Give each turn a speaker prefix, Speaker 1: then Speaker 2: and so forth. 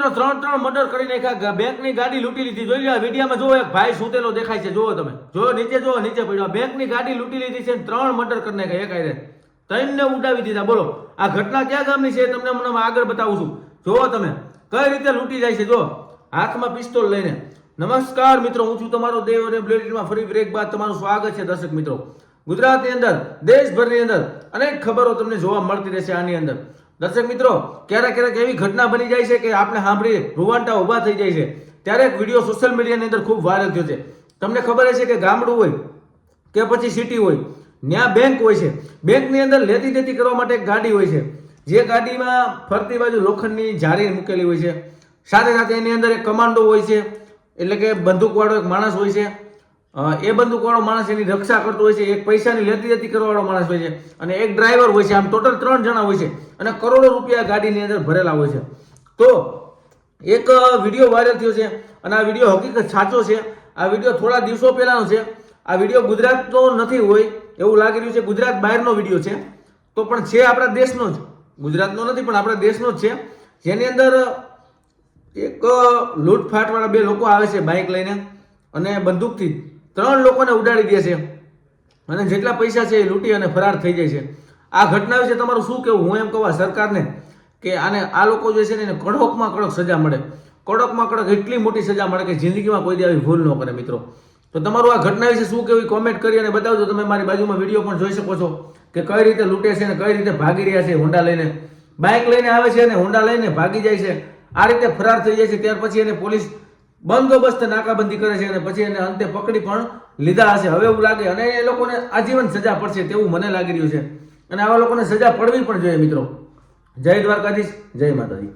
Speaker 1: મિત્રો ત્રણ મર્ડર કરી નાખ્યા, બેંકની ગાડી લૂંટી લીધી. જોઈ લો વિડીયોમાં, જો એક ભાઈ સૂતેલો દેખાય છે, જોવો તમે, જો નીચે પડ્યો. બેંકની ગાડી લૂંટી લીધી છે, 3 મર્ડર કરી નાખ્યા એક આયરે, 3 ને ઉડાવી દીધા. બોલો આ ઘટના ક્યાં ગામની છે તમને મને આગળ બતાવું છું. જોવો તમે કઈ રીતે લૂંટી જાય છે. જો હાથમાં પિસ્તોલ લઈને. નમસ્કાર મિત્રો, હું છું તમારો દેવ અને બ્લેડમાં ફરી બ્રેક બાદ તમારું સ્વાગત છે. દર્શક મિત્રો, ગુજરાતની અંદર, દેશભરની અંદર અનેક ખબરો તમને જોવા મળતી રહેશે આની અંદર. દર્શક મિત્રો, ક્યારેક એવી ઘટના બની જાય છે કે આપણે સાંભળીએ રૂવાંટા ઊભા થઈ જાય છે. ત્યારે એક વિડીયો સોશિયલ મીડિયાની અંદર ખૂબ વાયરલ થયો છે. તમને ખબર હશે કે ગામડું હોય કે પછી સિટી હોય, ત્યાં બેંક હોય છે. બેંકની અંદર લેતી દેતી કરવા માટે એક ગાડી હોય છે, જે ગાડીમાં ફરતી બાજુ લોખંડની જારી મૂકેલી હોય છે. સાથે એની અંદર એક કમાન્ડો હોય છે, એટલે કે બંદૂકવાળો એક માણસ હોય છે. એ બંદૂકવાળો માણસ એની રક્ષા કરતો હોય છે. એક પૈસાની લેતી દેતી કરવાવાળો માણસ હોય છે અને એક ડ્રાઈવર હોય છે. આમ ટોટલ 3 જણા હોય છે અને કરોડો રૂપિયા ગાડીની અંદર ભરેલા હોય છે. તો એક વિડીયો વાયરલ થયો છે અને આ વિડીયો હકીકત સાચો છે. આ વિડીયો થોડા દિવસો પહેલાનો છે. આ વિડીયો ગુજરાતનો નથી હોય એવું લાગી રહ્યું છે, ગુજરાત બહારનો વિડીયો છે. તો પણ છે આપણા દેશનો જ, ગુજરાતનો નથી પણ આપણા દેશનો જ છે. જેની અંદર એક લૂંટફાટવાળા 2 લોકો આવે છે બાઇક લઈને અને બંદૂકથી 3 લોકોને ઉડાડી દે છે અને જેટલા પૈસા છે એ લૂંટી અને ફરાર થઈ જાય છે. આ ઘટના વિશે તમારું શું કહેવું? હું એમ કહું સરકારને કે આ લોકો જે છે ને એને કડકમાં કડક સજા મળે, કડકમાં કડક એટલી મોટી સજા મળે કે જિંદગીમાં કોઈ દી આવી ભૂલ ન કરે. મિત્રો, તો તમારું આ ઘટના વિશે શું કહેવું કોમેન્ટ કરી અને બતાવજો. તમે મારી બાજુમાં વિડીયો પણ જોઈ શકો છો કે કઈ રીતે લૂંટે છે અને કઈ રીતે ભાગી રહ્યા છે. હોન્ડા લઈને, બાઇક લઈને આવે છે અને હોન્ડા લઈને ભાગી જાય છે. આ રીતે ફરાર થઈ જાય છે. ત્યાર પછી એને પોલીસ બંદોબસ્ત નાકાબંધી કરે છે અને પછી એને અંતે પકડી પણ લીધા હશે. હવે એવું લાગે અને એ લોકોને આજીવન સજા પડશે તેવું મને લાગી રહ્યું છે અને આવા લોકોને સજા પડવી પણ જોઈએ. મિત્રો, જય દ્વારકાધીશ, જય માતાજી.